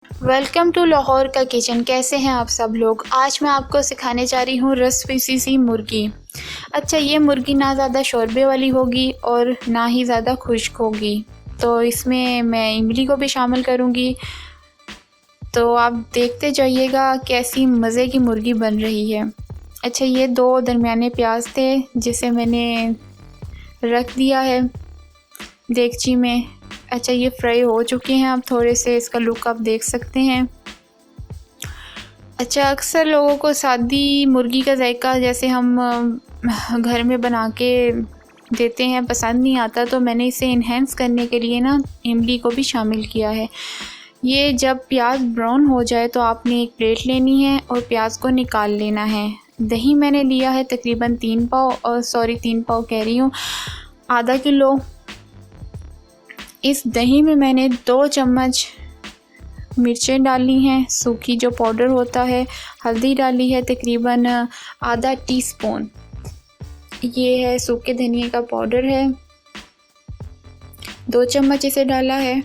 Welcome to Lahore का kitchen. कैसे हैं आप सब लोग। आज मैं आपको सिखाने जा रही हूँ रस पीसी सी मुर्गी। अच्छा, ये मुर्गी ना ज़्यादा शोरबे वाली होगी और ना ही ज़्यादा खुश्क होगी, तो इसमें मैं इमली को भी शामिल करूँगी। तो आप देखते जाइएगा कैसी मज़े की मुर्गी बन रही है। अच्छा, ये 2 दरमियाने प्याज थे जिसे मैंने रख दिया है देगची में। अच्छा, ये फ्राई हो चुके हैं। अब थोड़े से इसका लुक आप देख सकते हैं। अच्छा, अक्सर लोगों को सादी मुर्गी का जायका जैसे हम घर में बना के देते हैं पसंद नहीं आता, तो मैंने इसे इन्हेंस करने के लिए ना इमली को भी शामिल किया है। ये जब प्याज ब्राउन हो जाए तो आपने एक प्लेट लेनी है और प्याज को निकाल लेना है। दही मैंने लिया है तकरीबन 3 पाव, और 3 पाव कह रही हूँ, आधा किलो। इस दही में मैंने 2 चम्मच मिर्चें डाली हैं, सूखी जो पाउडर होता है। हल्दी डाली है तकरीबन आधा टीस्पून। ये है सूखे धनिया का पाउडर है, 2 चम्मच इसे डाला है।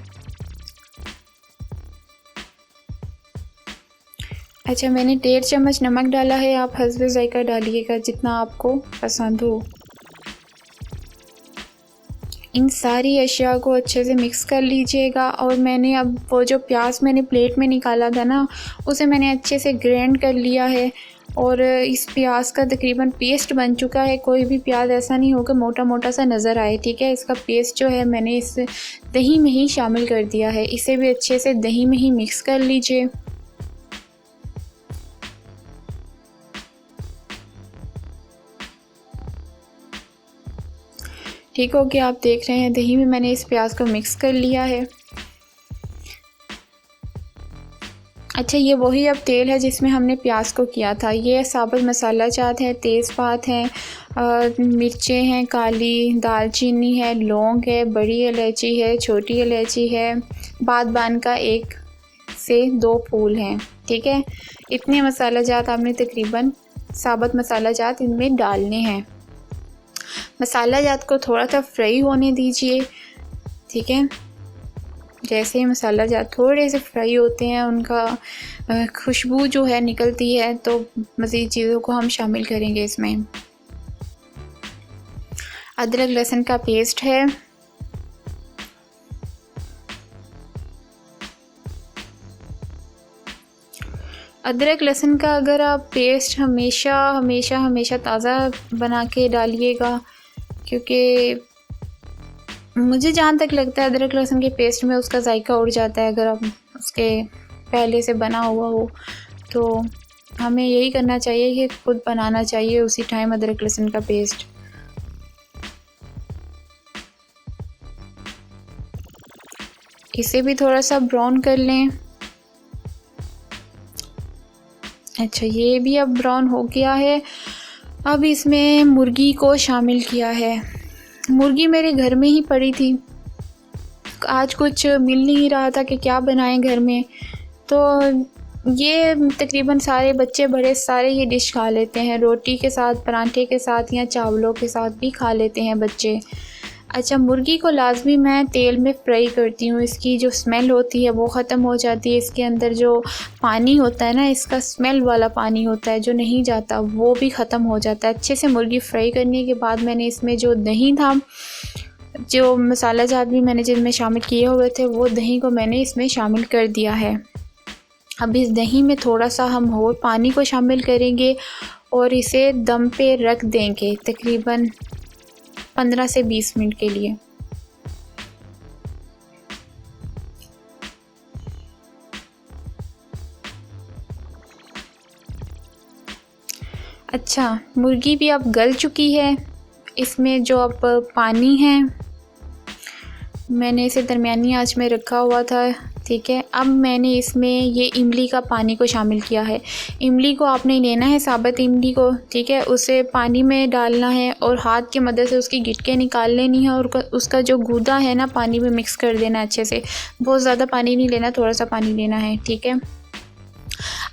अच्छा, मैंने 1.5 चम्मच नमक डाला है। आप हस्बे ज़ायका डालिएगा जितना आपको पसंद हो। इन सारी अशिया को अच्छे से मिक्स कर लीजिएगा। और मैंने अब वो जो प्याज मैंने प्लेट में निकाला था ना, उसे मैंने अच्छे से ग्राइंड कर लिया है और इस प्याज का तकरीबन पेस्ट बन चुका है। कोई भी प्याज ऐसा नहीं होगा मोटा मोटा सा नज़र आए, ठीक है। इसका पेस्ट जो है मैंने इस दही में ही शामिल कर दिया है। इसे भी अच्छे से दही में ही मिक्स कर लीजिए। ठीक हो गया। आप देख रहे हैं दही में मैंने इस प्याज को मिक्स कर लिया है। अच्छा, ये वही अब तेल है जिसमें हमने प्याज को किया था। ये साबुत मसाला जात है, तेज़पात हैं, मिर्चें हैं काली, दालचीनी है, लौंग है, बड़ी इलायची है, छोटी इलायची है, बादबान का 1 से 2 फूल हैं, ठीक है। इतने मसाला जात आपने तकरीबन साबुत मसाला जात इनमें डालने हैं। मसाला जात को थोड़ा सा फ्राई होने दीजिए, ठीक है। जैसे ही मसाला जात थोड़े से फ्राई होते हैं, उनका खुशबू जो है निकलती है, तो मज़ीद चीज़ों को हम शामिल करेंगे इसमें। अदरक लहसुन का पेस्ट है, अदरक लहसुन का अगर आप पेस्ट हमेशा हमेशा हमेशा ताज़ा बना के डालिएगा, क्योंकि मुझे जहाँ तक लगता है अदरक लहसुन के पेस्ट में उसका जायका उड़ जाता है अगर आप उसके पहले से बना हुआ हो। तो हमें यही करना चाहिए कि खुद बनाना चाहिए उसी टाइम अदरक लहसुन का पेस्ट। इसे भी थोड़ा सा ब्राउन कर लें। अच्छा, ये भी अब ब्राउन हो गया है। अब इसमें मुर्गी को शामिल किया है। मुर्गी मेरे घर में ही पड़ी थी, आज कुछ मिल नहीं रहा था कि क्या बनाएं घर में, तो ये तकरीबन सारे बच्चे बड़े सारे ये डिश खा लेते हैं, रोटी के साथ, परांठे के साथ या चावलों के साथ भी खा लेते हैं बच्चे। अच्छा, मुर्गी को लाजमी मैं तेल में फ्राई करती हूँ। इसकी जो स्मेल होती है वो ख़त्म हो जाती है। इसके अंदर जो पानी होता है ना, इसका स्मेल वाला पानी होता है जो नहीं जाता, वो भी ख़त्म हो जाता है। अच्छे से मुर्गी फ्राई करने के बाद मैंने इसमें जो दही था, जो मसाला जात भी मैंने जिनमें शामिल किए हुए थे, वो दही को मैंने इसमें शामिल कर दिया है। अब इस दही में थोड़ा सा हम और पानी को शामिल करेंगे और इसे दम पे रख देंगे तकरीबन 15 से 20 मिनट के लिए। अच्छा, मुर्गी भी अब गल चुकी है। इसमें जो अब पानी है मैंने इसे दरमियानी आंच में रखा हुआ था, ठीक है। अब मैंने इसमें ये इमली का पानी को शामिल किया है। इमली को आपने लेना है, साबुत इमली को, ठीक है। उसे पानी में डालना है और हाथ की मदद से उसकी गिटकें निकाल लेनी है और उसका जो गूदा है ना, पानी में मिक्स कर देना अच्छे से। बहुत ज़्यादा पानी नहीं लेना, थोड़ा सा पानी लेना है, ठीक है।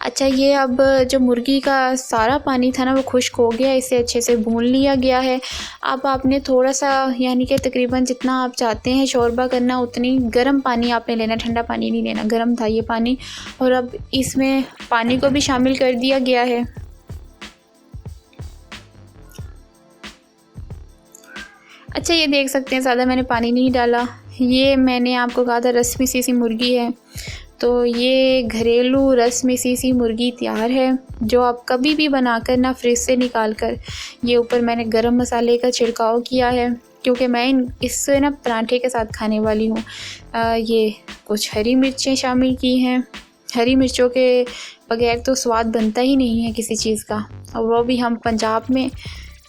अच्छा, ये अब जो मुर्गी का सारा पानी था ना वो खुश्क हो गया, इसे अच्छे से भून लिया गया है। अब आपने थोड़ा सा यानी कि तकरीबन जितना आप चाहते हैं शोरबा करना उतनी गर्म पानी आपने लेना, ठंडा पानी नहीं लेना, गर्म था ये पानी। और अब इसमें पानी को भी शामिल कर दिया गया है। अच्छा, ये देख सकते हैं ज़्यादा मैंने पानी नहीं डाला। ये मैंने आपको कहा था रस्मी सी मुर्गी है, तो ये घरेलू रस्मी सी मुर्गी तैयार है, जो आप कभी भी बनाकर ना फ्रिज से निकाल कर, ये ऊपर मैंने गरम मसाले का छिड़काव किया है क्योंकि मैं इससे ना पराठे के साथ खाने वाली हूँ। ये कुछ हरी मिर्चें शामिल की हैं। हरी मिर्चों के बगैर तो स्वाद बनता ही नहीं है किसी चीज़ का, और वो भी हम पंजाब में,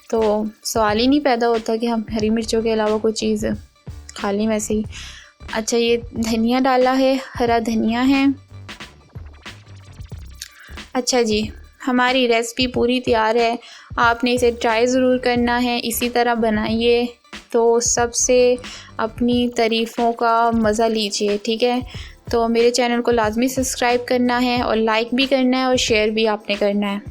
तो सवाल ही नहीं पैदा होता कि हम हरी मिर्चों के अलावा कोई चीज़ खा लें वैसे ही। अच्छा, ये धनिया डाला है, हरा धनिया है। अच्छा जी, हमारी रेसिपी पूरी तैयार है, आपने इसे ट्राई ज़रूर करना है, इसी तरह बनाइए तो सबसे अपनी तारीफ़ों का मज़ा लीजिए, ठीक है। तो मेरे चैनल को लाज़मी सब्सक्राइब करना है और लाइक भी करना है और शेयर भी आपने करना है।